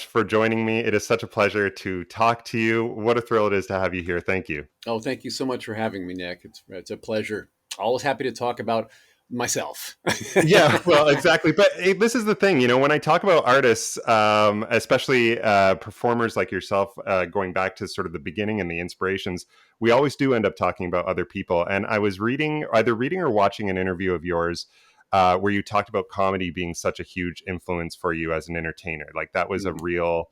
for joining me. It is such a pleasure to talk to you. What a thrill it is to have you here. Thank you. Oh, thank you so much for having me, Nick. It's a pleasure. Always happy to talk about myself. Yeah, well, exactly. But hey, this is the thing, when I talk about artists, especially performers like yourself, going back to sort of the beginning and the inspirations, we always do end up talking about other people. And I was either reading or watching an interview of yours where you talked about comedy being such a huge influence for you as an entertainer. Like that was a real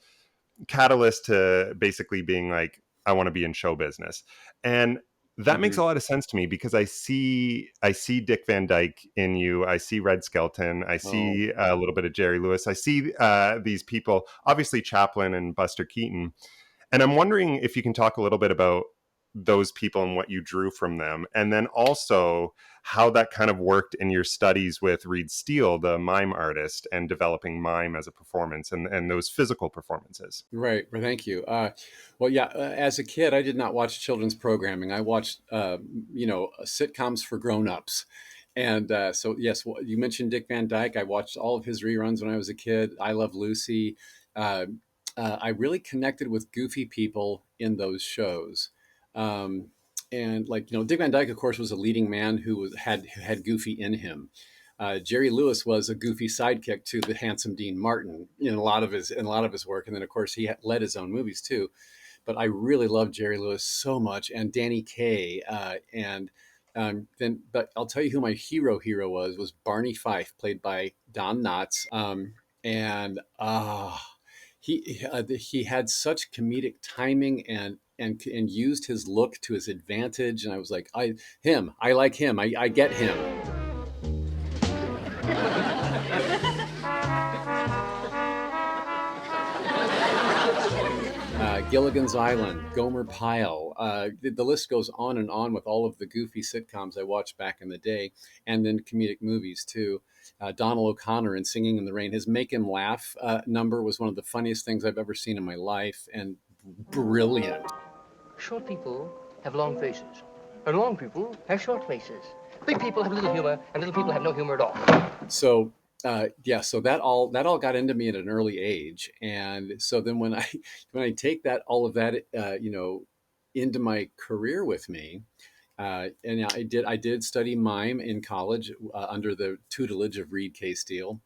catalyst to basically being like, I want to be in show business. And that makes a lot of sense to me because I see Dick Van Dyke in you. I see Red Skelton. I see a little bit of Jerry Lewis. I see these people, obviously Chaplin and Buster Keaton. And I'm wondering if you can talk a little bit about those people and what you drew from them. And then also how that kind of worked in your studies with Reed Steele, the mime artist, and developing mime as a performance and those physical performances. Right. Well, thank you. Well, yeah, as a kid, I did not watch children's programming. I watched, sitcoms for grown-ups. And so, yes, you mentioned Dick Van Dyke. I watched all of his reruns when I was a kid. I Love Lucy. Uh, I really connected with goofy people in those shows. Um, and Dick Van Dyke, of course, was a leading man who had goofy in him. Jerry Lewis was a goofy sidekick to the handsome Dean Martin in a lot of his work, and then of course he led his own movies too. But I really loved Jerry Lewis so much, and Danny Kaye, but I'll tell you who my hero was Barney Fife, played by Don Knotts, and he had such comedic timing and used his look to his advantage, and I was like, I like him, I get him. Gilligan's Island, Gomer Pyle. The list goes on and on with all of the goofy sitcoms I watched back in the day, and then comedic movies too. Donald O'Connor in Singing in the Rain. His Make Him Laugh number was one of the funniest things I've ever seen in my life, and brilliant. Short people have long faces, and long people have short faces. Big people have little humor, and little people have no humor at all. So so that all got into me at an early age, and so then when I take all of that into my career with me, and I did study mime in college under the tutelage of Reed K. Steele.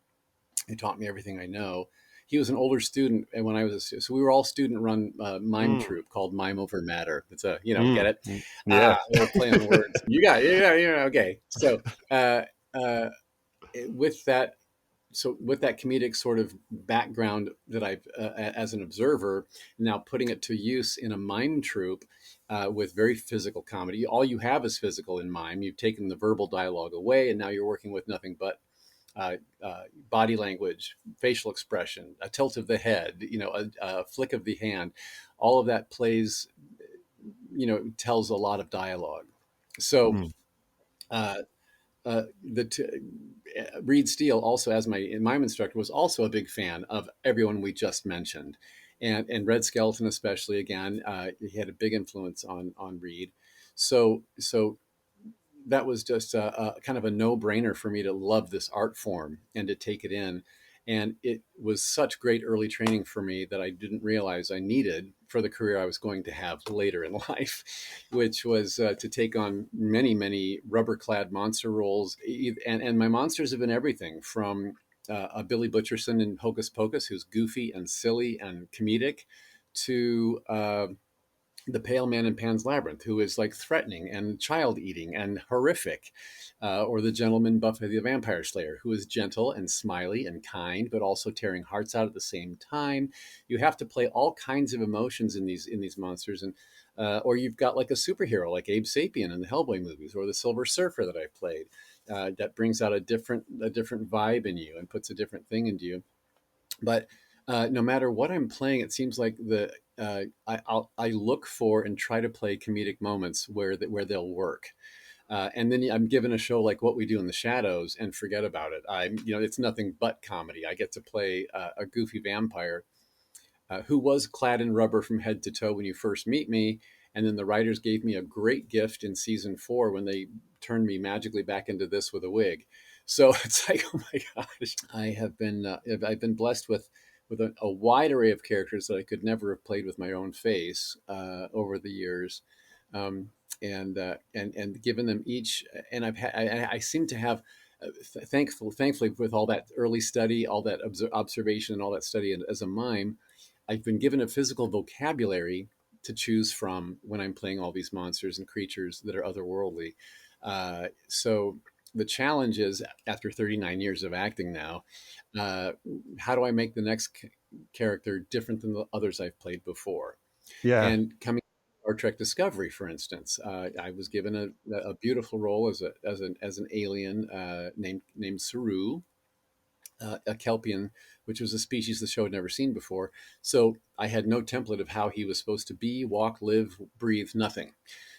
He taught me everything I know. He was an older student, and when I was so we were all student-run mime troupe called Mime Over Matter. It's a get it? Yeah, we're playing on words. You got it. Yeah, okay. So with that. So with that comedic sort of background that I've, as an observer, now putting it to use in a mime troupe with very physical comedy. All you have is physical in mime. You've taken the verbal dialogue away, and now you're working with nothing but body language, facial expression, a tilt of the head, a flick of the hand. All of that plays, tells a lot of dialogue. So. Reed Steele, also as my mime instructor, was also a big fan of everyone we just mentioned, and Red Skelton especially. Again, he had a big influence on Reed. So that was just a kind of a no-brainer for me to love this art form and to take it in. And it was such great early training for me that I didn't realize I needed for the career I was going to have later in life, which was to take on many, many rubber-clad monster roles. And my monsters have been everything from a Billy Butcherson in Hocus Pocus, who's goofy and silly and comedic, to the pale man in Pan's Labyrinth, who is like threatening and child-eating and horrific, or the gentleman Buffy the Vampire Slayer, who is gentle and smiley and kind, but also tearing hearts out at the same time. You have to play all kinds of emotions in these monsters, and or you've got like a superhero like Abe Sapien in the Hellboy movies, or the Silver Surfer that I've played, that brings out a different vibe in you and puts a different thing into you. But no matter what I'm playing, it seems like I look for and try to play comedic moments where they'll work. And then I'm given a show like What We Do in the Shadows and forget about it. It's nothing but comedy. I get to play a goofy vampire who was clad in rubber from head to toe when you first meet me. And then the writers gave me a great gift in season 4 when they turned me magically back into this with a wig. So it's like, oh my gosh, I've been blessed with with a wide array of characters that I could never have played with my own face over the years. And given them each, and I seem to have, thankfully, with all that early study, all that observation, and all that study as a mime, I've been given a physical vocabulary to choose from when I'm playing all these monsters and creatures that are otherworldly. So the challenge is, after 39 years of acting now, uh, how do I make the next character different than the others I've played before? Yeah. And coming Star Trek Discovery, for instance, I was given a beautiful role as an alien named Saru, a Kelpian, which was a species the show had never seen before. So I had no template of how he was supposed to be, walk, live, breathe, nothing.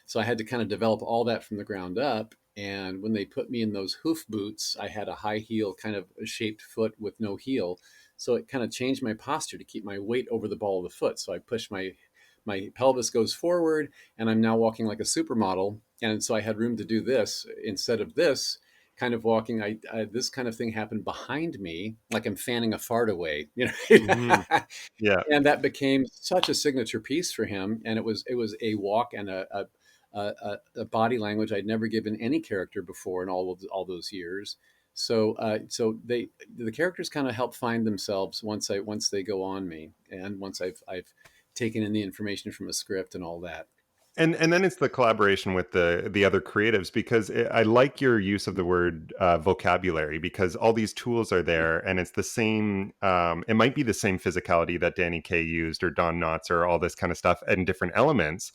So I had to kind of develop all that from the ground up. And when they put me in those hoof boots, I had a high heel, kind of a shaped foot with no heel. So it kind of changed my posture to keep my weight over the ball of the foot. So I push my pelvis goes forward, and I'm now walking like a supermodel. And so I had room to do this instead of this kind of walking. This kind of thing happened behind me, like I'm fanning a fart away, Hmm. Yeah. and that became such a signature piece for him. And it was a walk and a body language I'd never given any character before in all those years. So the characters kind of help find themselves once they go on me, and once I've taken in the information from a script and all that. And then it's the collaboration with the other creatives, because I like your use of the word vocabulary, because all these tools are there, and it's the same. It might be the same physicality that Danny Kaye used, or Don Knotts, or all this kind of stuff, and different elements.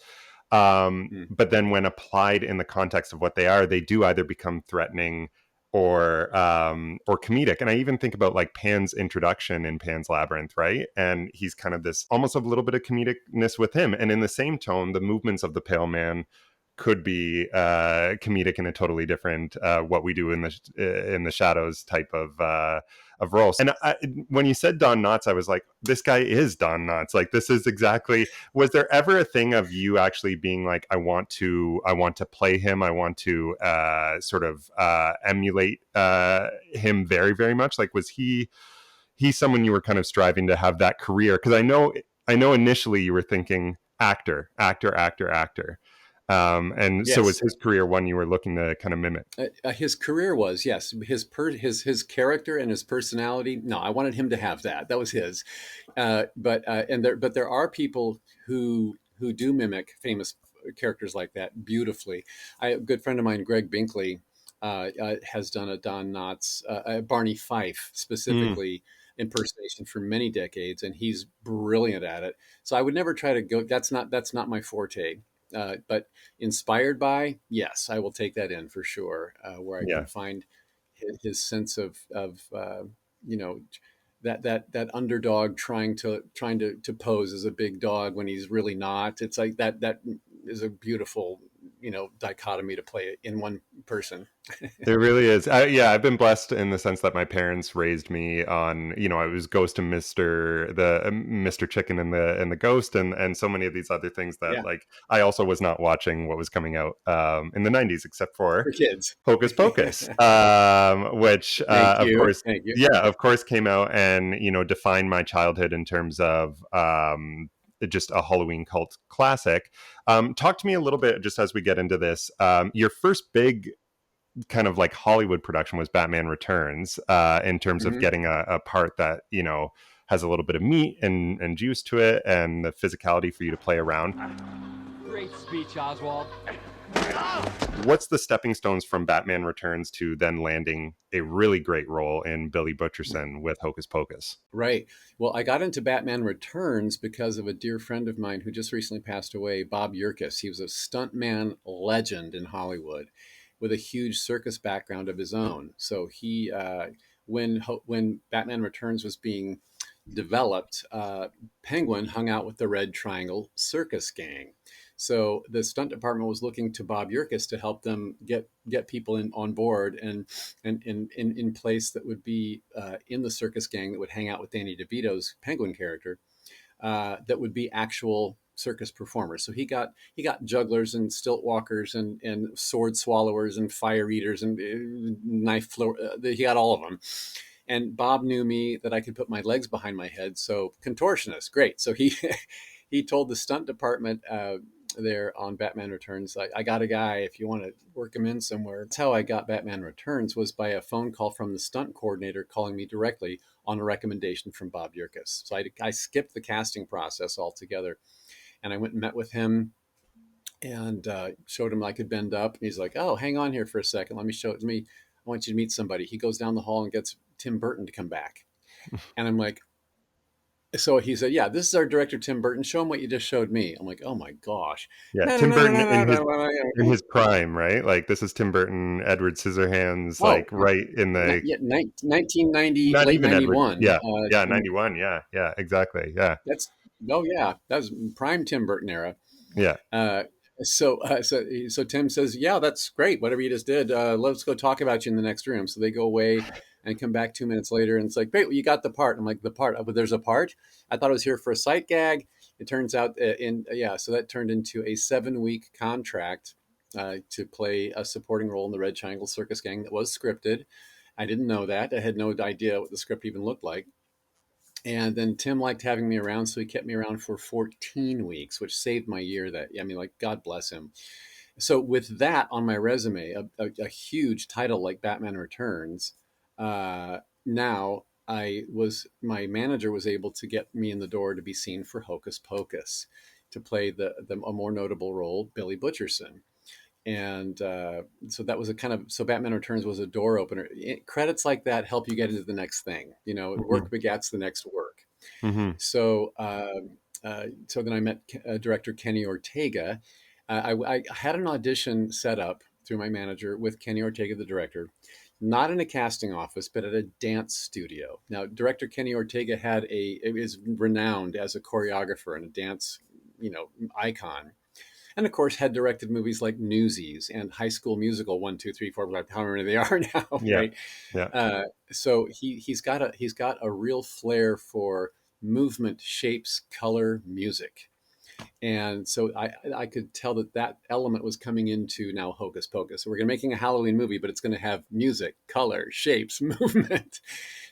Mm. But then when applied in the context of what they are, they do either become threatening or comedic. And I even think about like Pan's introduction in Pan's Labyrinth, right? And he's kind of this almost a little bit of comedicness with him. And in the same tone, the movements of the Pale Man could be comedic in a totally different what we do in the shadows type of role. And when you said Don Knotts, I was like, this guy is Don Knotts. Like, this is exactly. Was there ever a thing of you actually being like, I want to play him, I want to sort of emulate him very, very much? Like, was he someone you were kind of striving to have that career? Because I know initially you were thinking actor, actor, actor, actor. And so was Yes. his career one you were looking to kind of mimic? His career was, yes, his character and his personality. No, I wanted him to have that. That was his. But there are people who do mimic famous characters like that beautifully. A good friend of mine, Greg Binkley, has done a Don Knotts, Barney Fife Mm, specifically impersonation for many decades, and he's brilliant at it. So I would never try to go. That's not my forte. But inspired by, yes, I will take that in for sure, where I can yeah. find his sense of you know that underdog trying to pose as a big dog when he's really not. It's like that is a beautiful dichotomy to play in one person. It really is. Yeah, I've been blessed in the sense that my parents raised me on, I was Ghost and Mr. Chicken and the Ghost, and so many of these other things that, Yeah, like, I also was not watching what was coming out in the 90s, except for for kids. Hocus Pocus, which Thank of you, course, thank you. yeah, of course came out and defined my childhood in terms of just a Halloween cult classic. Talk to me a little bit, just as we get into this. Your first big kind of like Hollywood production was Batman Returns, in terms of Hmm. getting a part that has a little bit of meat and juice to it, and the physicality for you to play around. Great speech, Oswald. What's the stepping stones from Batman Returns to then landing a really great role in Billy Butcherson with Hocus Pocus? Right. Well, I got into Batman Returns because of a dear friend of mine who just recently passed away, Bob Yerkes. He was a stuntman legend in Hollywood with a huge circus background of his own. So when Batman Returns was being developed, Penguin hung out with the Red Triangle Circus Gang. So the stunt department was looking to Bob Yerkes to help them get people on board and in place that would be in the circus gang that would hang out with Danny DeVito's Penguin character, that would be actual circus performers. So he got jugglers and stilt walkers and sword swallowers and fire eaters and knife floor. He got all of them. And Bob knew me that I could put my legs behind my head. So contortionist, great. So he he told the stunt department there on Batman Returns, I got a guy if you want to work him in somewhere. That's how I got Batman Returns, was by a phone call from the stunt coordinator calling me directly on a recommendation from Bob Yerkes. So I skipped the casting process altogether, and I went and met with him and showed him I could bend up. And he's like, "Oh, hang on here for a second. Let me show it to me. I want you to meet somebody." He goes down the hall and gets Tim Burton to come back. And I'm like, so he said, "Yeah, this is our director, Tim Burton. Show him what you just showed me." I'm like, "Oh my gosh." Yeah, No, no, Tim no, no, Burton no, no, no, in no. his prime, right? Like this is Tim Burton, Edward Scissorhands, Oh, like right in not the yet, 1990, not late even Edward. 91. Yeah, yeah, 91. Yeah, yeah, exactly. Yeah, That's, oh yeah, that was prime Tim Burton era. yeah. Uh, so Tim says, "Yeah, that's great. Whatever you just did, let's go talk about you in the next room." So they go away and come back 2 minutes later, and it's like, "Great, well, you got the part." I'm like, "The part? But there's a part? I thought I was here for a sight gag." It turns out, so that turned into a 7-week contract to play a supporting role in the Red Triangle Circus Gang that was scripted. I didn't know that. I had no idea what the script even looked like. And then Tim liked having me around, so he kept me around for 14 weeks, which saved my year. God bless him. So with that on my resume, a huge title like Batman Returns, now my manager was able to get me in the door to be seen for Hocus Pocus, to play a more notable role, Billy Butcherson. And so that was so Batman Returns was a door opener. Credits like that help you get into the next thing. Work begats the next work. Mm-hmm. So then I met director Kenny Ortega. I had an audition set up through my manager with Kenny Ortega, the director, not in a casting office, but at a dance studio. Now, director Kenny Ortega is renowned as a choreographer and a dance, icon. And of course, had directed movies like Newsies and High School Musical 1, 2, 3, 4, 5, however many they are now, Yeah, right? yeah. So he's got a real flair for movement, shapes, color, music, and so I could tell that element was coming into now Hocus Pocus. So we're making a Halloween movie, but it's going to have music, color, shapes, movement.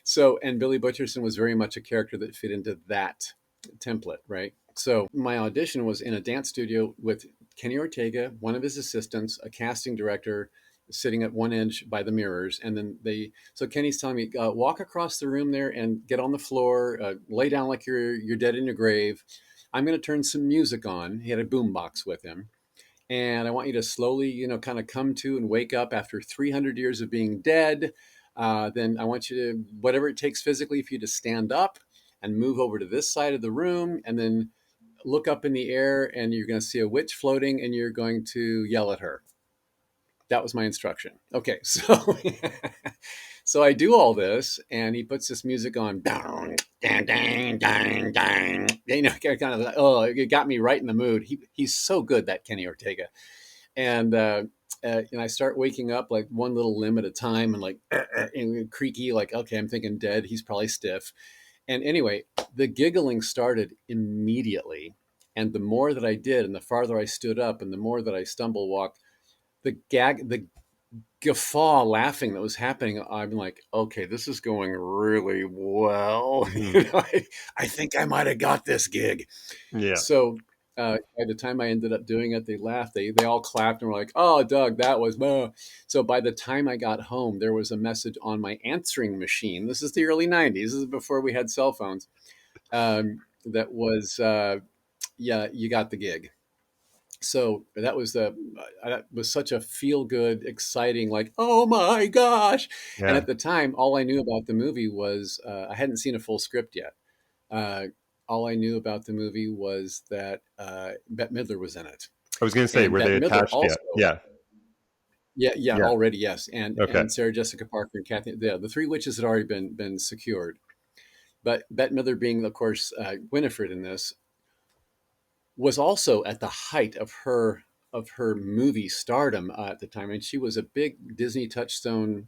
So, and Billy Butcherson was very much a character that fit into that template, right? So my audition was in a dance studio with Kenny Ortega, one of his assistants, a casting director sitting at one edge by the mirrors. And then so Kenny's telling me, walk across the room there and get on the floor, lay down like you're dead in your grave. I'm going to turn some music on. He had a boombox with him. And I want you to slowly, kind of come to and wake up after 300 years of being dead. Then I want you to, whatever it takes physically for you to stand up and move over to this side of the room, and then look up in the air, and you're going to see a witch floating, and you're going to yell at her. That was my instruction. Okay, so so I do all this, and he puts this music on. Dang, dang, dang, dang. Kind of like, oh, it got me right in the mood. He's so good, that Kenny Ortega. And I start waking up like one little limb at a time, and like and creaky, like, okay, I'm thinking dead. He's probably stiff. And anyway, the giggling started immediately. And the more that I did, and the farther I stood up, and the more that I stumble walked, the guffaw laughing that was happening, I'm like, okay, this is going really well. Mm-hmm. I think I might have got this gig. Yeah. So by the time I ended up doing it, they laughed. They all clapped and were like, "Oh, Doug, that was." So by the time I got home, there was a message on my answering machine. This is the early '90s. This is before we had cell phones. That was, yeah, you got the gig. So that was such a feel good, exciting, like, oh my gosh. And Yeah. at the time, all I knew about the movie was I hadn't seen a full script yet. Uh, all I knew about the movie was that Bette Midler was in it. I was going to say, And were Bette they Midler attached also, yet? Yeah. yeah, Yeah. already, yes. And Okay. Sarah Jessica Parker and Kathy, the three witches had already been secured. But Bette Midler being, of course, Winifred in this, was also at the height of her movie stardom at the time, and she was a big Disney Touchstone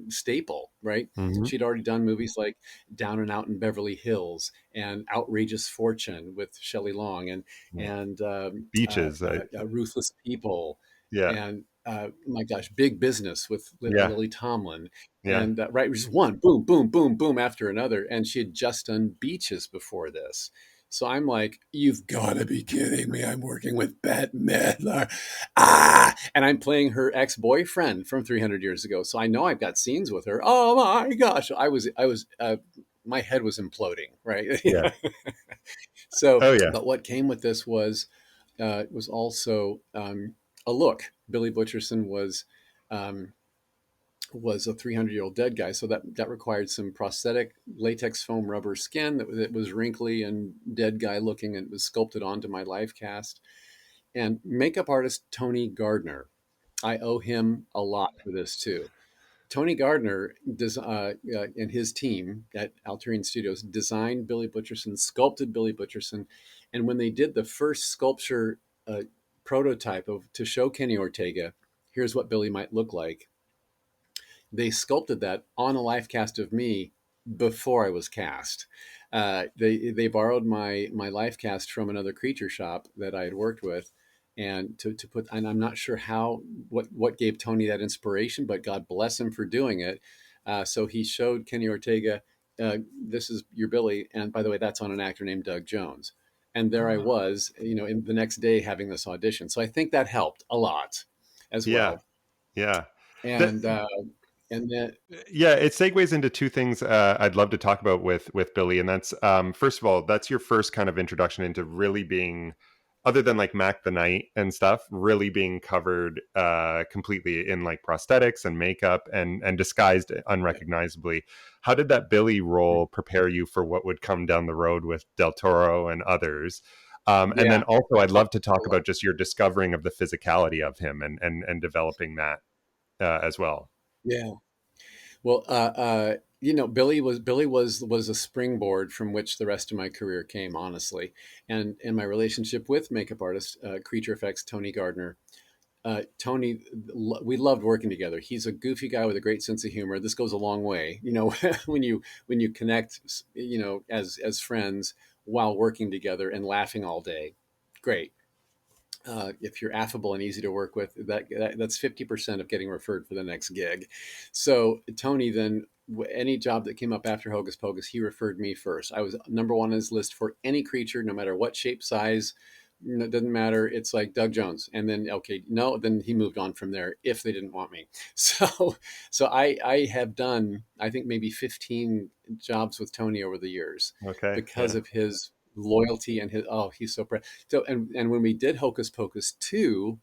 staple, right? Mm-hmm. She'd already done movies like Down and Out in Beverly Hills and Outrageous Fortune with Shelley Long, and Yeah. and Beaches. Ruthless People, Yeah. and my gosh, Big Business with Yeah. Lily Tomlin. Yeah. And right, just one boom, boom, boom, boom after another. And she had just done Beaches before this. So I'm like, you've got to be kidding me. I'm working with Bette Midler. And I'm playing her ex-boyfriend from 300 years ago. So I know I've got scenes with her. Oh my gosh. My head was imploding, right? Yeah. So, Oh yeah. but what came with this was also a look. Billy Butcherson um, was a 300-year-old dead guy, so that required some prosthetic latex foam rubber skin that was wrinkly and dead guy looking, and was sculpted onto my life cast. And makeup artist Tony Gardner, I owe him a lot for this too. Tony Gardner and his team at Alterian Studios designed Billy Butcherson, sculpted Billy Butcherson, and when they did the first sculpture prototype to show Kenny Ortega, here's what Billy might look like. They sculpted that on a life cast of me before I was cast. They borrowed my life cast from another creature shop that I had worked with, and to put, and I'm not sure what gave Tony that inspiration, but God bless him for doing it. So he showed Kenny Ortega, this is your Billy, and by the way, that's on an actor named Doug Jones. And there I was, in the next day having this audition. So I think that helped a lot as Yeah. well. Yeah. The, And and then yeah, it segues into two things I'd love to talk about with Billy, and that's first of all, that's your first kind of introduction into really being, other than like Mac the Knight and stuff, really being covered completely in like prosthetics and makeup and disguised unrecognizably. How did that Billy role prepare you for what would come down the road with Del Toro and others? And then yeah, also, I'd love to a talk lot. about just your discovering of the physicality of him and developing that as well. Yeah. Well, Billy was a springboard from which the rest of my career came, honestly, and my relationship with makeup artist, Creature Effects Tony Gardner. Tony, we loved working together. He's a goofy guy with a great sense of humor. This goes a long way, when you connect, as friends while working together and laughing all day. Great. If you're affable and easy to work with, that's 50% of getting referred for the next gig. So Tony then, any job that came up after Hocus Pocus, he referred me first. I was number one on his list for any creature, no matter what shape, size. It doesn't matter. It's like Doug Jones, and then okay, no, then he moved on from there if they didn't want me. So I have done, I think, maybe 15 jobs with Tony over the years Okay. because Yeah. of his loyalty and he's so proud. So and when we did Hocus Pocus 2,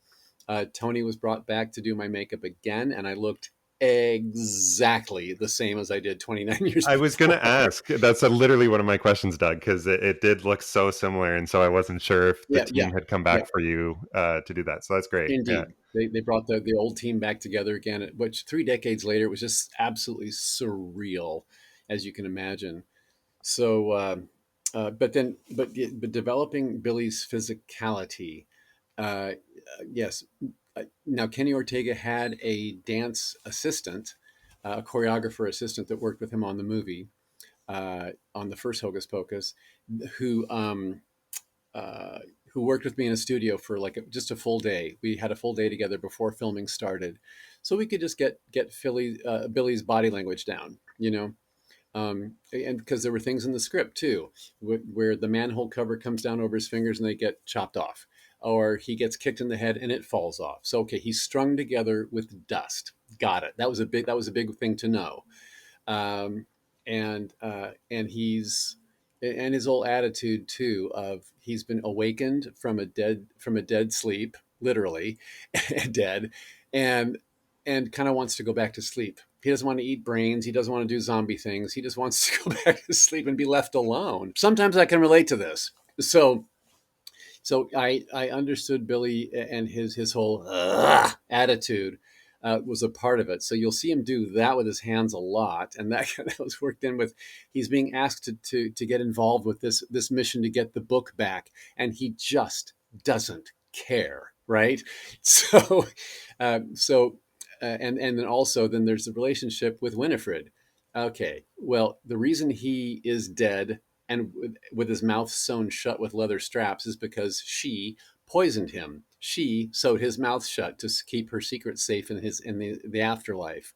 Tony was brought back to do my makeup again, and I looked exactly the same as I did 29 years I was going to before. ask. That's literally one of my questions, Doug, because it did look so similar, and so I wasn't sure if the Yeah, yeah, team had come yeah. back for you to do that. So that's great. Yeah, Indeed. They brought the old team back together again, which 3 decades later, it was just absolutely surreal, as you can imagine. So, but developing Billy's physicality, uh, yes. Now, Kenny Ortega had a dance assistant, a choreographer assistant that worked with him on the movie, on the first Hocus Pocus, who um, uh, who worked with me in a studio for like just a full day. We had a full day together before filming started, so we could just get Billy's body language down, and because there were things in the script too, where the manhole cover comes down over his fingers and they get chopped off, or he gets kicked in the head and it falls off. So okay, he's strung together with dust. Got it. That was a big thing to know. um, and his whole attitude too of he's been awakened from a dead sleep, literally dead, and kind of wants to go back to sleep. He doesn't want to eat brains. He doesn't want to do zombie things. He just wants to go back to sleep and be left alone. Sometimes I can relate to this. So I understood Billy and his whole attitude was a part of it. So you'll see him do that with his hands a lot, and that, that was worked in with. He's being asked to get involved with this mission to get the book back, and he just doesn't care, right? And then also then there's the relationship with Winifred. Okay, well, the reason he is dead and with his mouth sewn shut with leather straps is because she poisoned him. She sewed his mouth shut to keep her secret safe in the afterlife.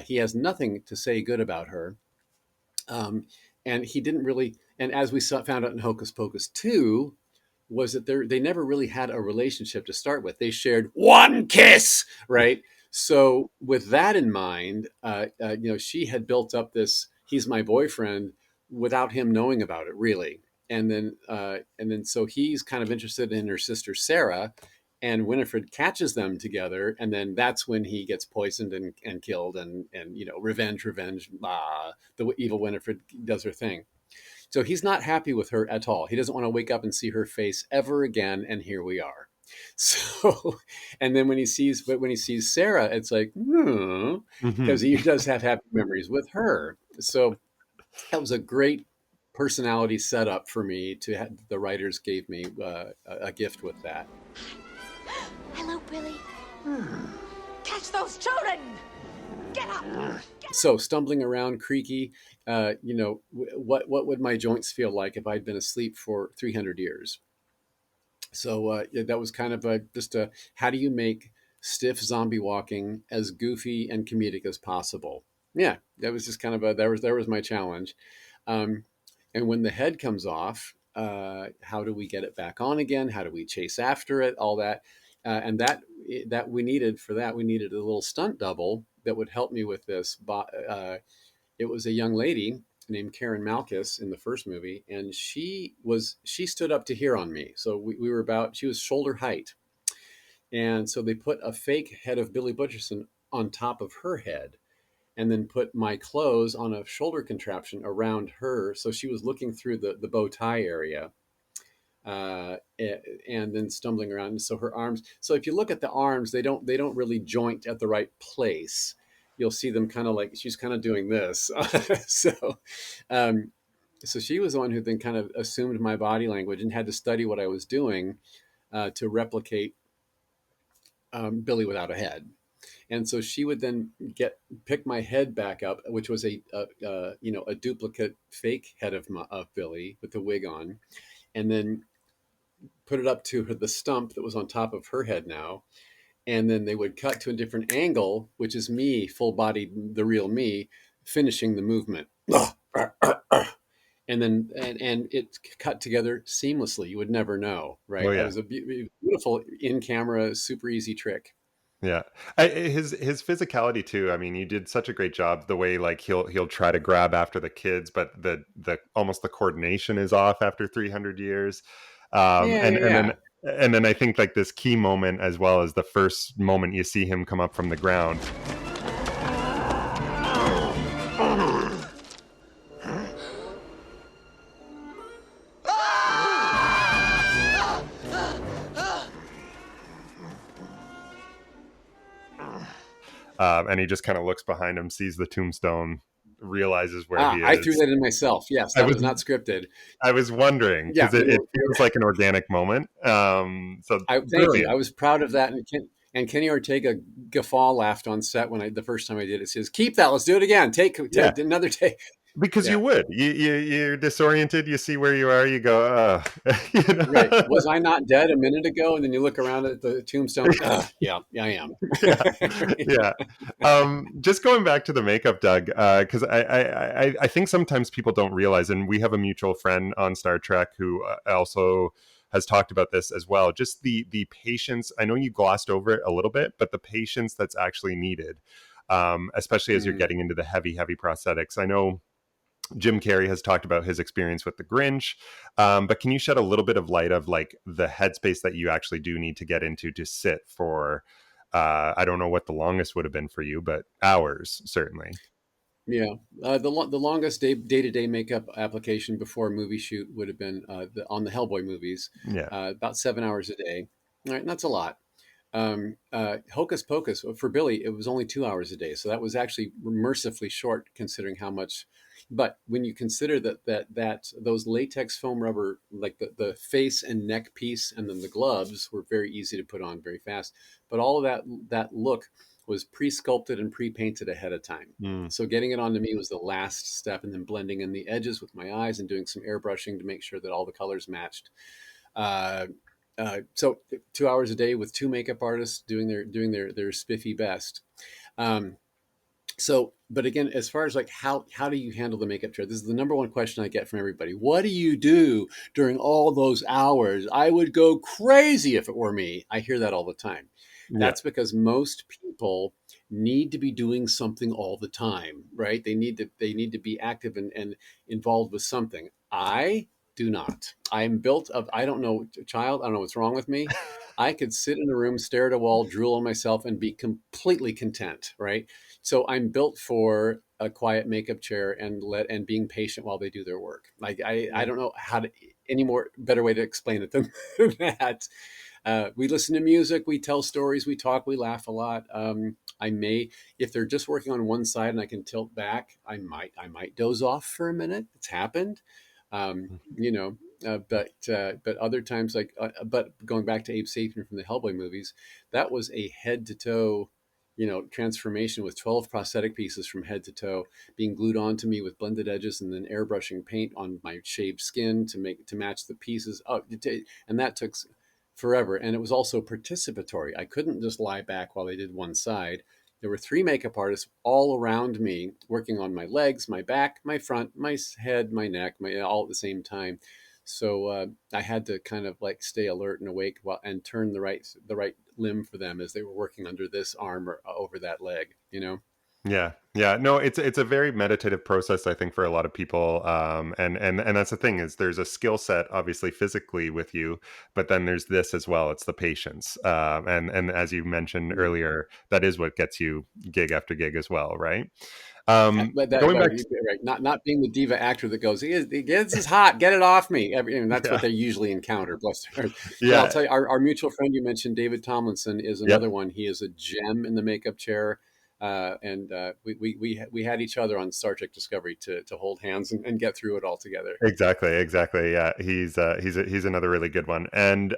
He has nothing to say good about her. And he didn't really, and as we found out in Hocus Pocus 2, was that they never really had a relationship to start with. They shared one kiss, right? So with that in mind, she had built up this, he's my boyfriend, without him knowing about it, really. And then so he's kind of interested in her sister, Sarah, and Winifred catches them together. And then that's when he gets poisoned and killed, and revenge, the evil Winifred does her thing. So he's not happy with her at all. He doesn't want to wake up and see her face ever again. And here we are. So, and then when he sees Sarah, it's like, because he does have happy memories with her. So that was a great personality setup for me to have. The writers gave me a gift with that. Hello, Billy. Catch those children! Get up! So stumbling around, creaky, what would my joints feel like if I'd been asleep for 300 years? So that was kind of just a, how do you make stiff zombie walking as goofy and comedic as possible? Yeah, that was just kind of there was my challenge. And when the head comes off, how do we get it back on again? How do we chase after it? All that. And that we needed a little stunt double that would help me with this. It was a young lady named Karen Malkus in the first movie, and she stood up to here on me. So she was shoulder height. And so they put a fake head of Billy Butcherson on top of her head, and then put my clothes on a shoulder contraption around her. So she was looking through the bow tie area. And then stumbling around. And so her arms. So if you look at the arms, they don't really joint at the right place. You'll see them kind of like she's kind of doing this. So she was the one who then kind of assumed my body language and had to study what I was doing to replicate Billy without a head. And so she would then pick my head back up, which was a duplicate fake head of Billy with the wig on, and then put it up to the stump that was on top of her head now. And then they would cut to a different angle, which is me, full bodied, the real me, finishing the movement. And then, and it cut together seamlessly. You would never know, right? Oh, yeah. It was a beautiful in camera, super easy trick. Yeah, his physicality too. I mean, you did such a great job. The way like he'll try to grab after the kids, but the almost the coordination is off after 300 years. And then I think like this key moment as well as the first moment you see him come up from the ground. And he just kind of looks behind him, sees the tombstone, realizes where he is. I threw that in myself. Yes, that was not scripted. I was wondering because it feels like an organic moment. So thank you. I was proud of that. And Kenny Ortega guffaw laughed on set the first time I did it. Says, "Keep that. Let's do it again. Take another take." Because you would. You're disoriented. You see where you are. You go, Right. Was I not dead a minute ago? And then you look around at the tombstone. Yeah, I am. Yeah. Just going back to the makeup, Doug, because I think sometimes people don't realize, and we have a mutual friend on Star Trek who also has talked about this as well. Just the patience. I know you glossed over it a little bit, but the patience that's actually needed, especially as you're getting into the heavy prosthetics. I know Jim Carrey has talked about his experience with The Grinch, but can you shed a little bit of light of like the headspace that you actually do need to get into to sit for, I don't know what the longest would have been for you, but hours, certainly. Yeah. The longest day-to-day makeup application before a movie shoot would have been on the Hellboy movies, about 7 hours a day. All right, and that's a lot. Hocus Pocus, for Billy, it was only 2 hours a day. So that was actually mercifully short considering how much. But when you consider that those latex foam rubber, like the face and neck piece and then the gloves were very easy to put on very fast. But all of that look was pre-sculpted and pre-painted ahead of time. So getting it onto me was the last step, and then blending in the edges with my eyes and doing some airbrushing to make sure that all the colors matched. So 2 hours a day with two makeup artists doing their spiffy best. Um, but again, as far as like how do you handle the makeup chair? This is the number one question I get from everybody. What do you do during all those hours? I would go crazy if it were me. I hear that all the time. Yeah. That's because most people need to be doing something all the time, right? They need to be active and involved with something. I do not. I am built of, I don't know, child, I don't know what's wrong with me. I could sit in a room, stare at a wall, drool on myself, and be completely content, right? So I'm built for a quiet makeup chair and being patient while they do their work. Like I don't know how to any more better way to explain it than that. We listen to music, we tell stories, we talk, we laugh a lot. I may, if they're just working on one side and I can tilt back, I might doze off for a minute. It's happened, you know. But other times, but going back to Abe Sapien from the Hellboy movies, that was a head to toe, transformation with 12 prosthetic pieces from head to toe being glued onto me with blended edges and then airbrushing paint on my shaved skin to match the pieces. And that took forever. And it was also participatory. I couldn't just lie back while they did one side. There were three makeup artists all around me working on my legs, my back, my front, my head, my neck, all at the same time. So I had to kind of like stay alert and awake and turn the right limb for them as they were working under this arm or over that leg. Yeah, yeah. No, it's a very meditative process, I think, for a lot of people. And that's the thing, is there's a skill set, obviously, physically with you, but then there's this as well. It's the patience. And as you mentioned Mm. earlier, that is what gets you gig after gig as well, right? But that Going right, back to, right, not being the diva actor that goes, this is hot, get it off me. And that's what yeah, they usually encounter. Bless their heart. But I'll yeah, tell you, our mutual friend you mentioned, David Tomlinson, is yep. another one. He is a gem in the makeup chair. And we had each other on Star Trek Discovery to hold hands and get through it all together. Exactly, exactly. Yeah, he's another really good one. And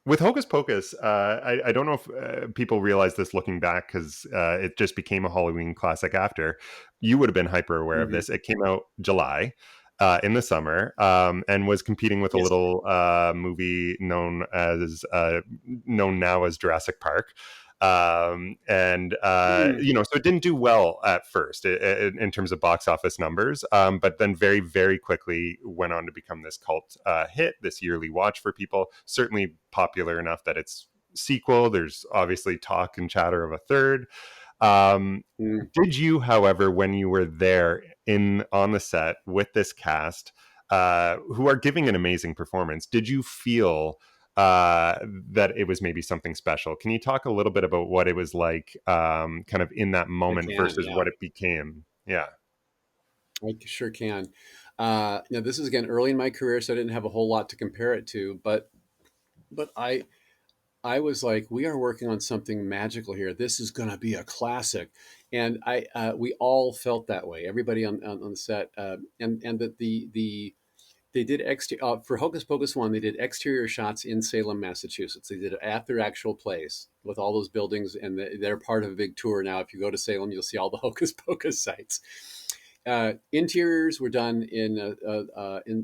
with Hocus Pocus, I don't know if people realize this looking back, because it just became a Halloween classic after. You would have been hyper aware of Hmm. this. It came out July in the summer, and was competing with a Yes. little movie known now as Jurassic Park. And Mm. so it didn't do well at first in terms of box office numbers, but then very, very quickly went on to become this cult hit, this yearly watch for people. Certainly popular enough that it's sequel. There's obviously talk and chatter of a third. um, Mm. did you, however, when you were there on the set with this cast, who are giving an amazing performance, did you feel that it was maybe something special? Can you talk a little bit about what it was like, kind of in that I moment can, versus yeah. what it became? Yeah. I sure can. Now this is again early in my career, so I didn't have a whole lot to compare it to, but I was like, we are working on something magical here. This is going to be a classic, and we all felt that way. Everybody on the set, and that they did for Hocus Pocus 1. They did exterior shots in Salem, Massachusetts. They did it at their actual place with all those buildings, and they're part of a big tour now. If you go to Salem, you'll see all the Hocus Pocus sites. Interiors were done in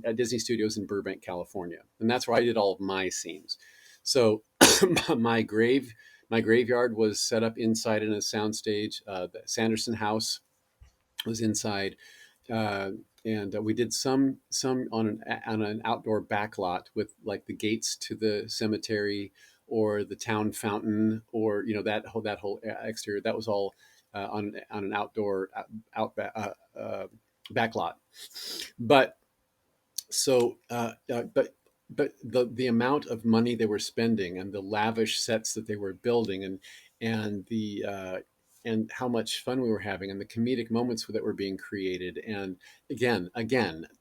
at Disney Studios in Burbank, California, and that's where I did all of my scenes. So my graveyard was set up inside in a soundstage. The Sanderson House was inside, uh, and we did some on an outdoor back lot with like the gates to the cemetery or the town fountain, or that whole exterior. That was all on an outdoor back lot. But so but the amount of money they were spending and the lavish sets that they were building, and the and how much fun we were having and the comedic moments that were being created, and again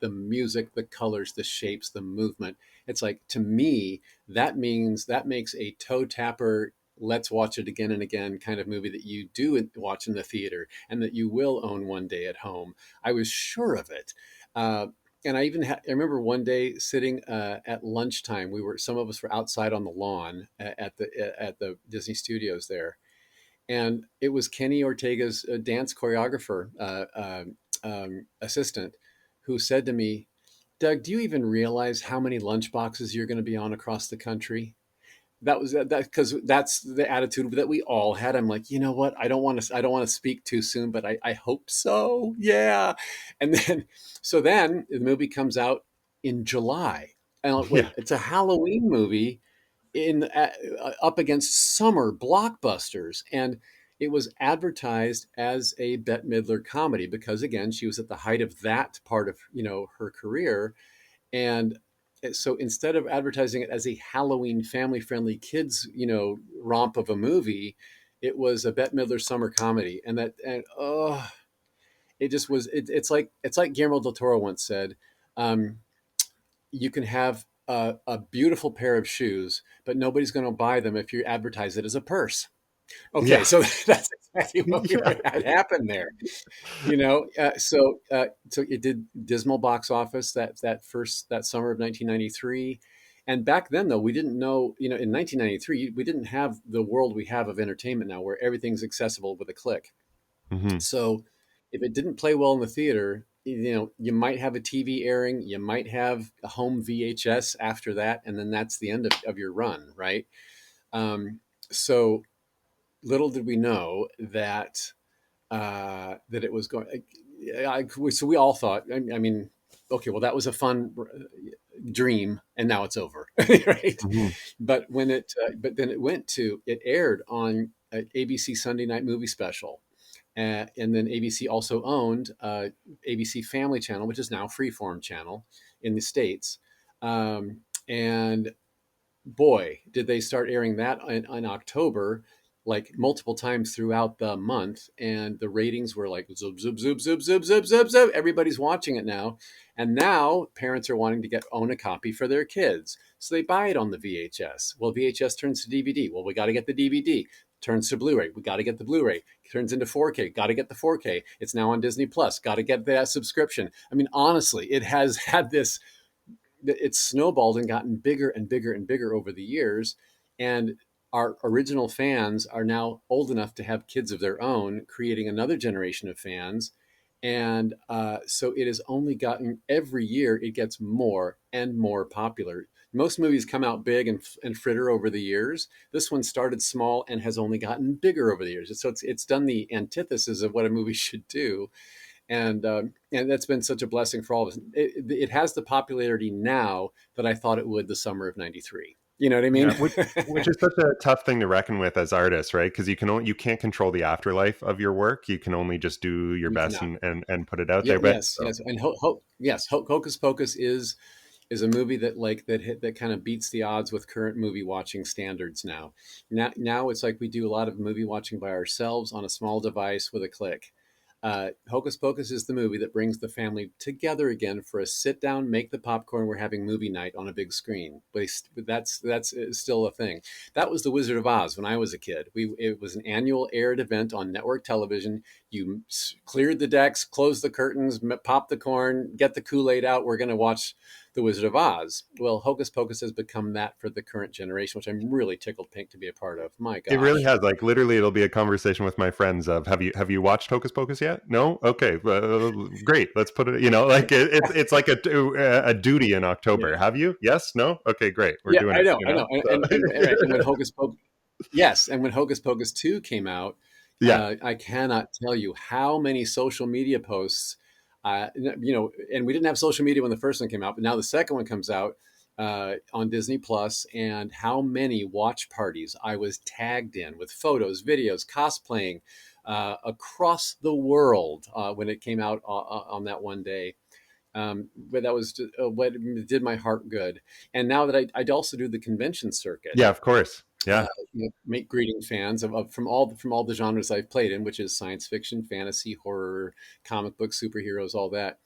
the music, the colors, the shapes, the movement. It's like, to me, that makes a toe tapper, let's watch it again and again kind of movie that you do watch in the theater and that you will own one day at home. I was sure of it. uh, and I remember one day sitting at lunchtime. Some of us were outside on the lawn at the Disney Studios there, and it was Kenny Ortega's dance choreographer assistant who said to me, Doug, do you even realize how many lunchboxes you're going to be on across the country? That was that because that's the attitude that we all had. I'm like, you know what? I don't want to speak too soon, but I hope so. Yeah. And then, so then the movie comes out in July. And I'm like, Yeah. wait, it's a Halloween movie in up against summer blockbusters, and it was advertised as a Bette Midler comedy because again, she was at the height of that part of her career, and so instead of advertising it as a Halloween family friendly kids romp of a movie, it was a Bette Midler summer comedy, and oh, it just was. It's like Guillermo Del Toro once said. You can have a beautiful pair of shoes, but nobody's going to buy them if you advertise it as a purse. Okay, Yeah. so that's exactly what Yeah. had happened there. So it did dismal box office that summer of 1993. And back then, though, we didn't know, in 1993, we didn't have the world we have of entertainment now, where everything's accessible with a click. Hmm. So if it didn't play well in the theater, you might have a TV airing, you might have a home VHS after that, and then that's the end of your run, right? So little did we know that that it was going. So we all thought. I mean, okay, well, that was a fun dream, and now it's over, right? Hmm. But then it aired on ABC Sunday Night Movie Special. And then ABC also owned ABC Family Channel, which is now Freeform Channel in the States. And boy, did they start airing that in October, like multiple times throughout the month. And the ratings were like zoop, zoop, zoop, zoop, zoop, zoop, zoop, zoop. Everybody's watching it now. And now parents are wanting to own a copy for their kids. So they buy it on the VHS. Well, VHS turns to DVD. Well, we got to get the DVD. Turns to Blu-ray. We got to get the Blu-ray. Turns into 4K. Got to get the 4K. It's now on Disney Plus. Got to get that subscription. I mean, honestly, it has had this. It's snowballed and gotten bigger and bigger and bigger over the years. And our original fans are now old enough to have kids of their own, creating another generation of fans. And so it has only gotten, every year, it gets more and more popular. Most movies come out big and fritter over the years. This one started small and has only gotten bigger over the years. So it's done the antithesis of what a movie should do. And that's been such a blessing for all of us. It has the popularity now that I thought it would the summer of '93. You know what I mean? Yeah, which is such a tough thing to reckon with as artists, right? Because you can't control the afterlife of your work. You can only just do your You best cannot. and put it out Yeah, there. But yes, yes, and Hocus Pocus is a movie that kind of beats the odds with current movie watching standards now. Now it's like we do a lot of movie watching by ourselves on a small device with a click. Hocus Pocus is the movie that brings the family together again for a sit down, make the popcorn, we're having movie night on a big screen. But that's still a thing. That was the Wizard of Oz when I was a kid. It was an annual aired event on network television. You cleared the decks, closed the curtains, pop the corn, get the Kool-Aid out. We're going to watch the Wizard of Oz. Well, Hocus Pocus has become that for the current generation, which I'm really tickled pink to be a part of. My it really gosh. has. Like literally, it'll be a conversation with my friends of have you watched Hocus Pocus yet? No. Okay, great. Let's put it. Like it's like a duty in October. Yeah. Have you? Yes. No. Okay, great. We're Yeah, doing I it. know, I know. So, And when Hocus Pocus, yes, and when Hocus Pocus 2 came out, yeah. I cannot tell you how many social media posts, and we didn't have social media when the first one came out, but now the second one comes out on Disney Plus, and how many watch parties I was tagged in with photos, videos, cosplaying across the world when it came out on that one day. But that was what did my heart good. And now that I'd also do the convention circuit, Yeah. Of course. Yeah. make greeting fans from all the genres I've played in, which is science fiction, fantasy, horror, comic book, superheroes, all that.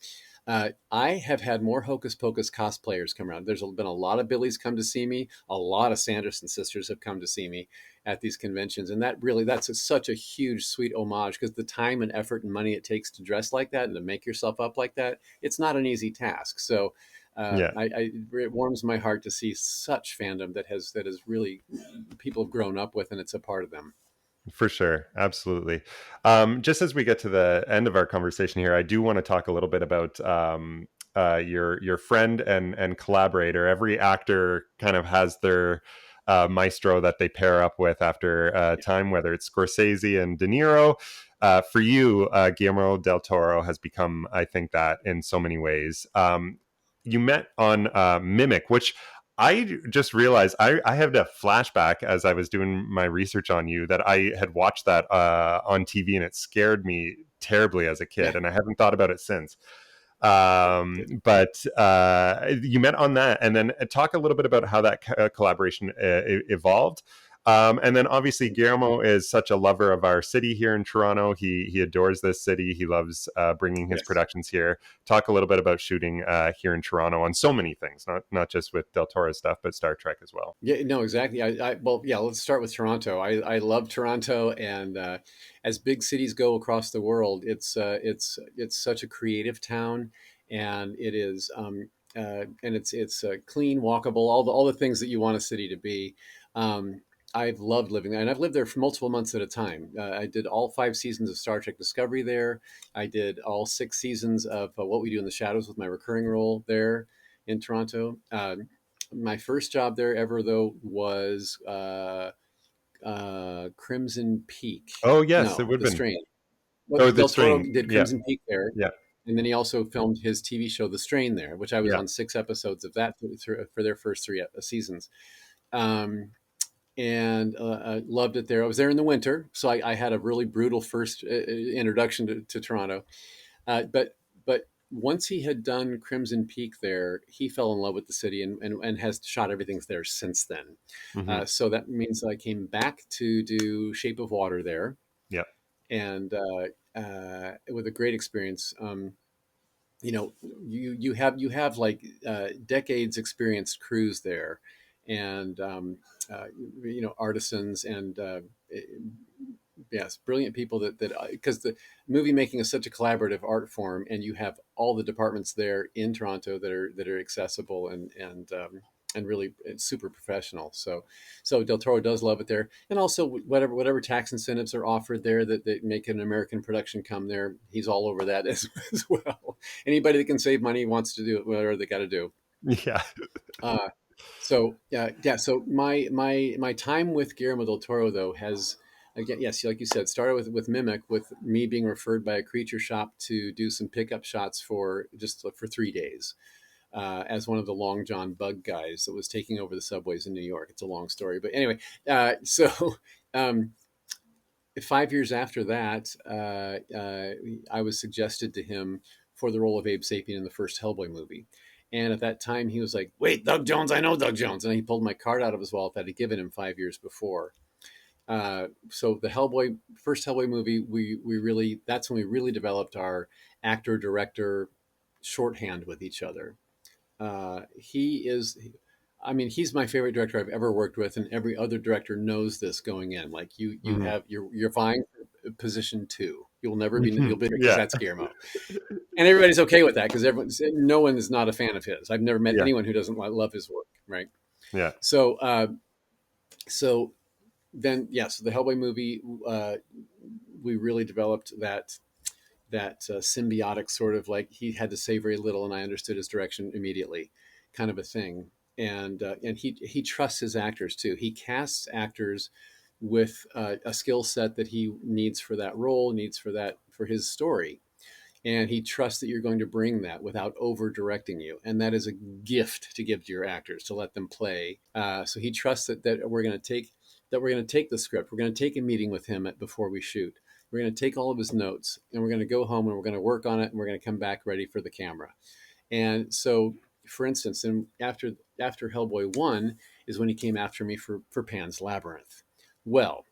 I have had more Hocus Pocus cosplayers come around. There's been a lot of Billies come to see me. A lot of Sanderson sisters have come to see me at these conventions. And that's such a huge, sweet homage, because the time and effort and money it takes to dress like that and to make yourself up like that, it's not an easy task. So Yeah. it warms my heart to see such fandom that has really people have grown up with, and it's a part of them. For sure. Absolutely. Just as we get to the end of our conversation here, I do want to talk a little bit about your friend and collaborator. Every actor kind of has their maestro that they pair up with after time, whether it's Scorsese and De Niro. For you, Guillermo del Toro has become, I think, that in so many ways. You met on Mimic, which I just realized I had a flashback as I was doing my research on you that I had watched that on TV, and it scared me terribly as a kid, and I haven't thought about it since. But you met on that, and then talk a little bit about how that collaboration evolved. And then obviously Guillermo is such a lover of our city here in Toronto. He adores this city. He loves bringing his productions here. Talk a little bit about shooting here in Toronto on so many things, not just with Del Toro stuff, but Star Trek as well. Yeah, no, exactly. Well, yeah, let's start with Toronto. I love Toronto, and as big cities go across the world, it's such a creative town, and it is and it's clean, walkable, all the things that you want a city to be. I've loved living there, and I've lived there for multiple months at a time. I did all 5 seasons of Star Trek Discovery there. I did all 6 seasons of What We Do in the Shadows with my recurring role there in Toronto. My first job there ever, though, was Crimson Peak. Oh, yes, No, it would The have been. Strain. Oh, The Del Toro Strain. did Crimson Peak there. Yeah. And then he also filmed his TV show, The Strain, there, which I was Yeah. on 6 episodes of that for their first 3 seasons. And loved it there. I was there in the winter, so I had a really brutal first introduction to Toronto. But once he had done Crimson Peak there, he fell in love with the city and has shot everything there since then. Mm-hmm. So that means that I came back to do Shape of Water there. Yeah. And with a great experience. You know, you have like decades experienced crews there, and you know, artisans and yes, brilliant people that because the movie making is such a collaborative art form, and you have all the departments there in Toronto that are accessible and really super professional. So Del Toro does love it there, and also whatever tax incentives are offered there that make an American production come there, he's all over that as well. Anybody that can save money wants to do it, whatever they got to do. Yeah. So yeah. So my time with Guillermo del Toro, though, has, again, yes, like you said, started with Mimic, with me being referred by a creature shop to do some pickup shots for 3 days. As one of the Long John bug guys that was taking over the subways in New York. It's a long story, but anyway. So 5 years after that, I was suggested to him for the role of Abe Sapien in the first Hellboy movie. And at that time, he was like, "Wait, Doug Jones, I know Doug Jones." And he pulled my card out of his wallet that I'd given him 5 years before. So the first Hellboy movie, that's when we really developed our actor-director shorthand with each other. He's my favorite director I've ever worked with, and every other director knows this going in. Like you're vying for position 2. You'll be because that's Guillermo, and everybody's okay with that because no one is not a fan of his. I've never met anyone who doesn't love his work, right? Yeah. So then, so the Hellboy movie, we really developed that symbiotic sort of, like, he had to say very little and I understood his direction immediately kind of a thing. And he trusts his actors too. He casts actors with a skill set that he needs for that role, for his story. And he trusts that you're going to bring that without over directing you. And that is a gift to give to your actors, to let them play. So he trusts that we're going to take the script. We're going to take a meeting with him before we shoot. We're going to take all of his notes, and we're going to go home and we're going to work on it, and we're going to come back ready for the camera. And so, for instance, after Hellboy 1 is when he came after me for Pan's Labyrinth. Well,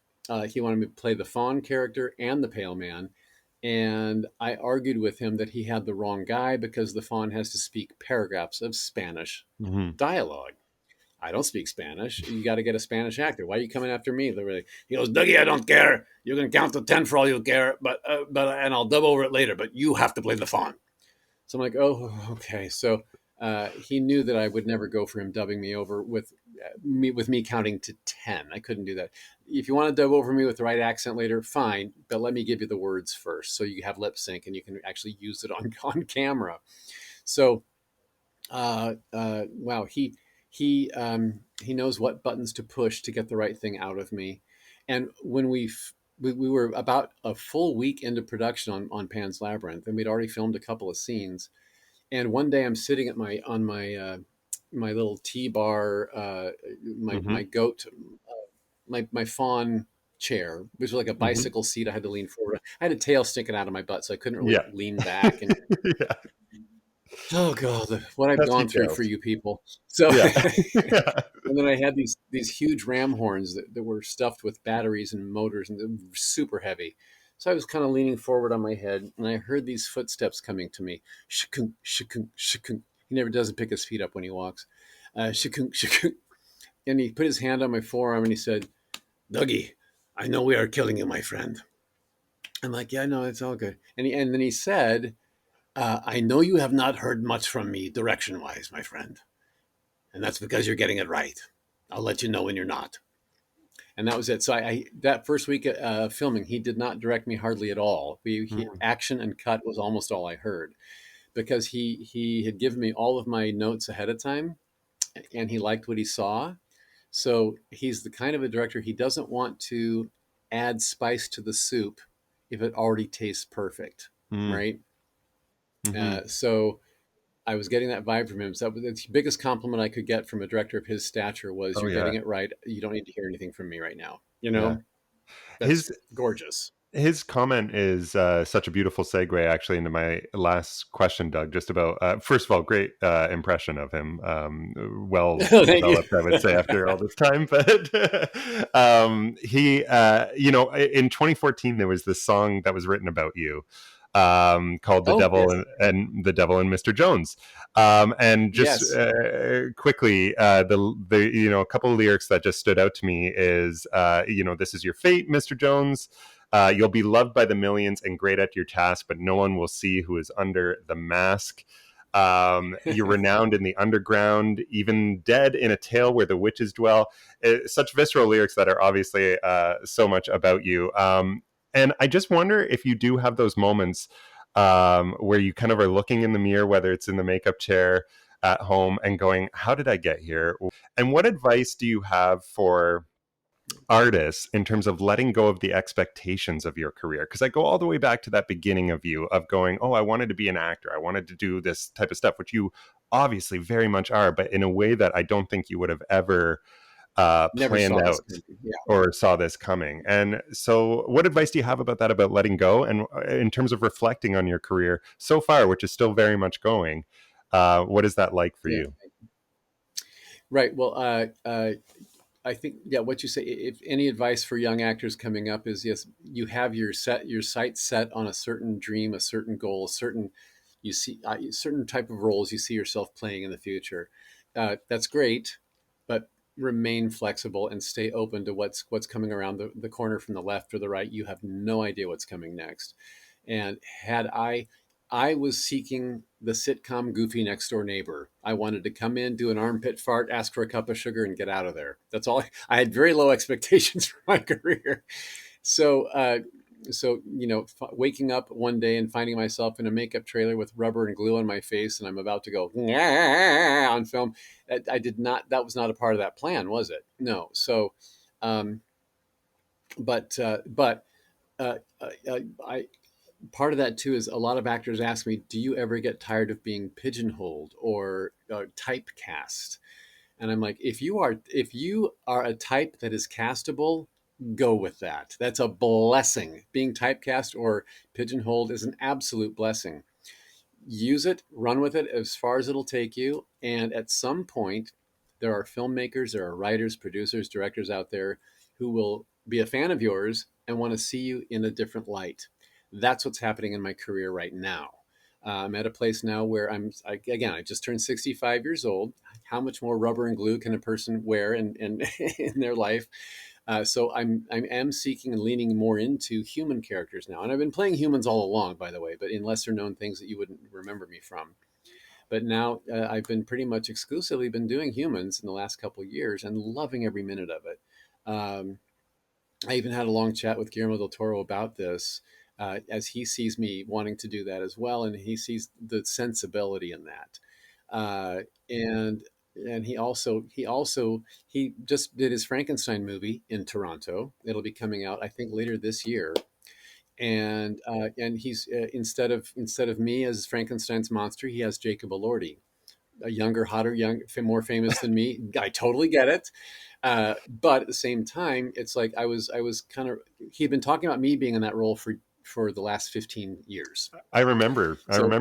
he wanted me to play the Fawn character and the Pale Man, and I argued with him that he had the wrong guy because the Fawn has to speak paragraphs of Spanish dialogue. I don't speak Spanish. You got to get a Spanish actor. Why are you coming after me? He goes, "Dougie, I don't care. You can count to 10 for all you care, but and I'll dub over it later. But you have to play the Fawn." So I'm like, "Oh, okay." So he knew that I would never go for him dubbing me over with me counting to 10. I couldn't do that. If you want to dub over me with the right accent later, fine. But let me give you the words first, so you have lip sync and you can actually use it on camera. So Wow, he knows what buttons to push to get the right thing out of me. And when we were about a full week into production on Pan's Labyrinth, and we'd already filmed a couple of scenes. And one day I'm sitting at my little tea bar, Hmm. my goat, my fawn chair, which was like a Hmm. bicycle seat. I had to lean forward. I had a tail sticking out of my butt, so I couldn't really Yeah. lean back. And Yeah. oh god, what I've Pesky gone through for tails. you people. So Yeah. and then I had these huge ram horns that were stuffed with batteries and motors, and they were super heavy. So I was kind of leaning forward on my head, and I heard these footsteps coming to me. Shikunk, shikunk, shikunk. He never doesn't pick his feet up when he walks. Shikunk, shikunk. And he put his hand on my forearm and he said, "Dougie, I know we are killing you, my friend." I'm like, "Yeah, no, it's all good." And then he said, "I know you have not heard much from me direction wise, my friend, and that's because you're getting it right. I'll let you know when you're not." And that was it. So I that first week filming, he did not direct me hardly at all. Mm. Action and cut was almost all I heard, because he had given me all of my notes ahead of time, and he liked what he saw. So he's the kind of a director, he doesn't want to add spice to the soup if it already tastes perfect, Mm. right? Hmm. So I was getting that vibe from him. So that was the biggest compliment I could get from a director of his stature was, Oh "You're getting yeah. it right. You don't need to hear anything from me right now." You Yeah. know, that's His gorgeous. his comment is such a beautiful segue actually into my last question, Doug. Just about first of all, great impression of him. Well Thank you. developed, I would say, after all this time. But he, in 2014, there was this song that was written about you, called "The Oh Devil yes, and the Devil and Mr. Jones." And just yes. quickly, the a couple of lyrics that just stood out to me is, "This is your fate, Mr. Jones. You'll be loved by the millions and great at your task, but no one will see who is under the mask. You're renowned in the underground, even dead in a tale where the witches dwell." Such visceral lyrics that are obviously so much about you. And I just wonder if you do have those moments where you kind of are looking in the mirror, whether it's in the makeup chair at home, and going, "How did I get here?" And what advice do you have for artists in terms of letting go of the expectations of your career? Because I go all the way back to that beginning of you of going, "Oh, I wanted to be an actor, I wanted to do this type of stuff," which you obviously very much are, but in a way that I don't think you would have ever Never planned saw this out coming. Yeah. or saw this coming. And so what advice do you have about that, about letting go, and in terms of reflecting on your career so far, which is still very much going? What is that like for Yeah. you? Right. Well, I think, yeah, what you say, if any advice for young actors coming up is, yes, you have your sights set on a certain dream, a certain goal, a certain, you see certain type of roles you see yourself playing in the future. That's great, but remain flexible and stay open to what's coming around the corner from the left or the right. You have no idea what's coming next. And I was seeking the sitcom Goofy Next Door Neighbor. I wanted to come in, do an armpit fart, ask for a cup of sugar, and get out of there. That's all. I had very low expectations for my career. So, waking up one day and finding myself in a makeup trailer with rubber and glue on my face, and I'm about to go on film. I did not. That was not a part of that plan, was it? No. So, um, but I part of that too is a lot of actors ask me, "Do you ever get tired of being pigeonholed or typecast?" And I'm like, if you are a type that is castable, go with that. That's a blessing. Being typecast or pigeonholed is an absolute blessing. Use it, run with it as far as it'll take you, and at some point, there are filmmakers, there are writers, producers, directors out there who will be a fan of yours and want to see you in a different light. That's what's happening in my career right now. I'm at a place now where I just turned 65 years old. How much more rubber and glue can a person wear in in their life? So I am seeking and leaning more into human characters now, and I've been playing humans all along, by the way, but in lesser known things that you wouldn't remember me from. But now I've been pretty much exclusively been doing humans in the last couple of years and loving every minute of it. Um, I even had a long chat with Guillermo Del Toro about this, as he sees me wanting to do that as well, and he sees the sensibility in that. And he just did his Frankenstein movie in Toronto. It'll be coming out, I think, later this year. And he's instead of me as Frankenstein's monster, he has Jacob Elordi, a younger, hotter, more famous than me. I totally get it. But at the same time, it's like I was kind of, he'd been talking about me being in that role for the last 15 years. I remember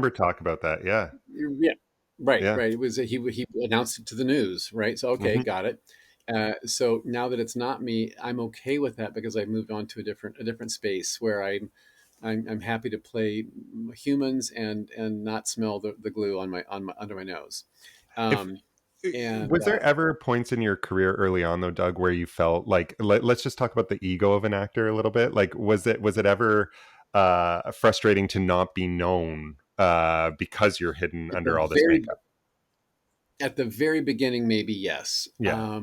talk about that. Yeah. Yeah. Right. Yeah. Right. It was, he announced it to the news. Right. So, okay, got it. So now that it's not me, I'm okay with that because I've moved on to a different space where I'm happy to play humans and not smell the glue on my under my nose. Was there ever points in your career early on though, Doug, where you felt like, let's just talk about the ego of an actor a little bit. Like, was it ever frustrating to not be known because you're hidden under all this makeup? At the very beginning, maybe yes. Yeah.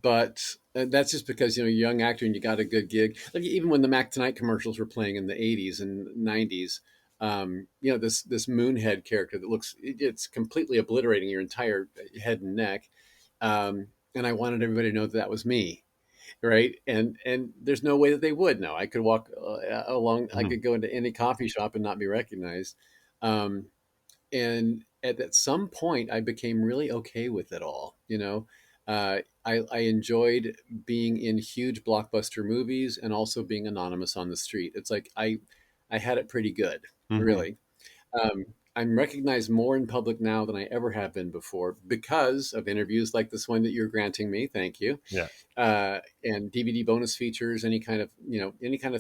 But that's just because, you're a young actor and you got a good gig. Like even when the Mac Tonight commercials were playing in the 80s and 90s, this Moonhead character that it's completely obliterating your entire head and neck. And I wanted everybody to know that was me. Right. And there's no way that they would know. I could walk along, I could go into any coffee shop and not be recognized. And at some point I became really okay with it all. I enjoyed being in huge blockbuster movies and also being anonymous on the street. It's like I had it pretty good, really. I'm recognized more in public now than I ever have been before because of interviews like this one that you're granting me. Thank you. Yeah. And DVD bonus features, any kind of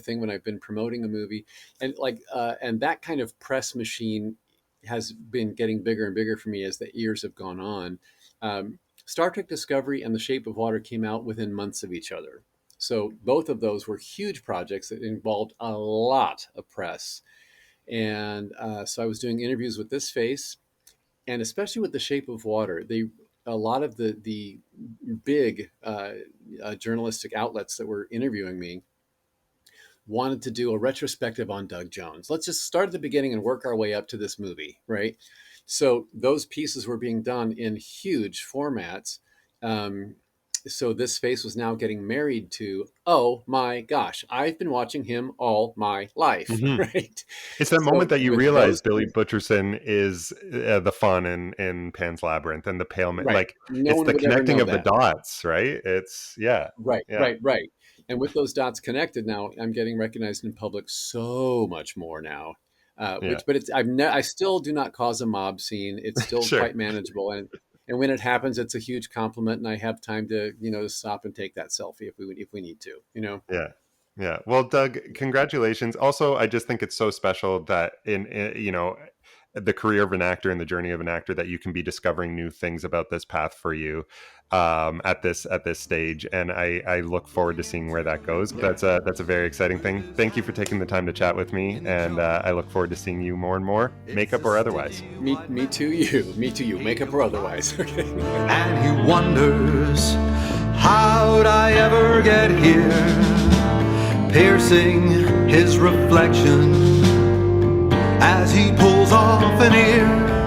thing when I've been promoting a movie, and and that kind of press machine has been getting bigger and bigger for me as the years have gone on. Star Trek Discovery and The Shape of Water came out within months of each other. So both of those were huge projects that involved a lot of press. And so I was doing interviews with this face, and especially with The Shape of Water, a lot of the big journalistic outlets that were interviewing me wanted to do a retrospective on Doug Jones. Let's just start at the beginning and work our way up to this movie, right? So those pieces were being done in huge formats. So this face was now getting married to, oh my gosh, I've been watching him all my life, right? It's that moment that you realize Billy Butcherson is the fun in Pan's Labyrinth and the pale man. Right. Like it's the connecting of the dots, right? It's Right. And with those dots connected now, I'm getting recognized in public so much more now. But I still do not cause a mob scene. It's still quite manageable, and when it happens, it's a huge compliment, and I have time to stop and take that selfie if we need to. Yeah. Well, Doug, congratulations. Also, I just think it's so special that in the career of an actor and the journey of an actor that you can be discovering new things about this path for you at this stage, and I look forward to seeing where that goes. Yeah. That's a very exciting thing. Thank you for taking the time to chat with me, and I look forward to seeing you more and more, makeup or otherwise. Me too, you, makeup or otherwise. Okay. And he wonders, how'd I ever get here? Piercing his reflection as he pulls off an ear.